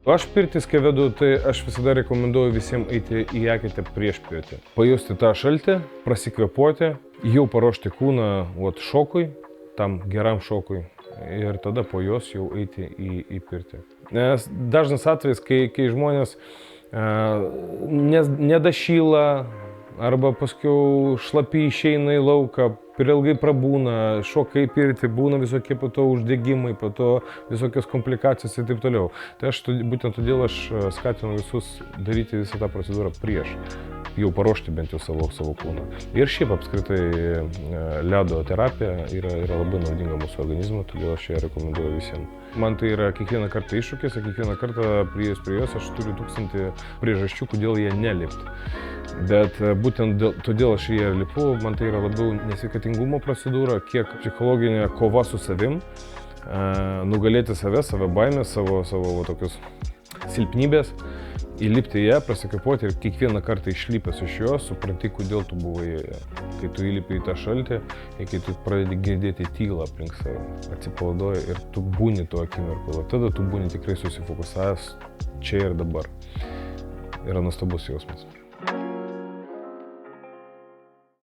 Aš pirtis, kai vedu, tai aš visada rekomenduoju visiems eiti į eketę prieš pirtį. Pajusti tą šaltį, prasikvėpuoti, jau paruošti kūną šokui, tam geram šokui. Ir tada po jos jau eiti į pirtį. Nes dažnas atvejis, kai žmonės nedašyla arba paskui šlapi išeina į lauką, per ilgai prabūna, šoka į pirtį, būna visokie po to uždegimai, po to visokios komplikacijos ir taip toliau. Tai būtent todėl aš skatinu visus daryti visą tą procedūrą prieš, jau paruošti bent jau savo kūną. Ir šiaip apskritai ledo terapija yra labai naudinga mūsų organizmui, todėl aš ją rekomenduoju visiems. Man tai yra kiekvieną kartą iššūkis, ir kiekvieną kartą prie jos aš turiu 1000 priežasčių, kodėl jie nelipt. Bet būtent todėl aš jie lipu, man tai yra labiau nesveikatingumo procedūra, kiek psichologinė kova su savim, nugalėti save baimės, savo tokius silpnybės, įlipti į ją, prasikvėpuoti ir kiekvieną kartą išlipęs iš jos, supranti, kodėl tu buvai joje. Kai tu įlipi į tą šaltį, ir kai tu pradedi girdėti tylą aplink save, atsipalaiduoji ir tu būni tuo akimirku, tada tu būni tikrai susifokusavęs čia ir dabar. Yra nuostabus jausmas.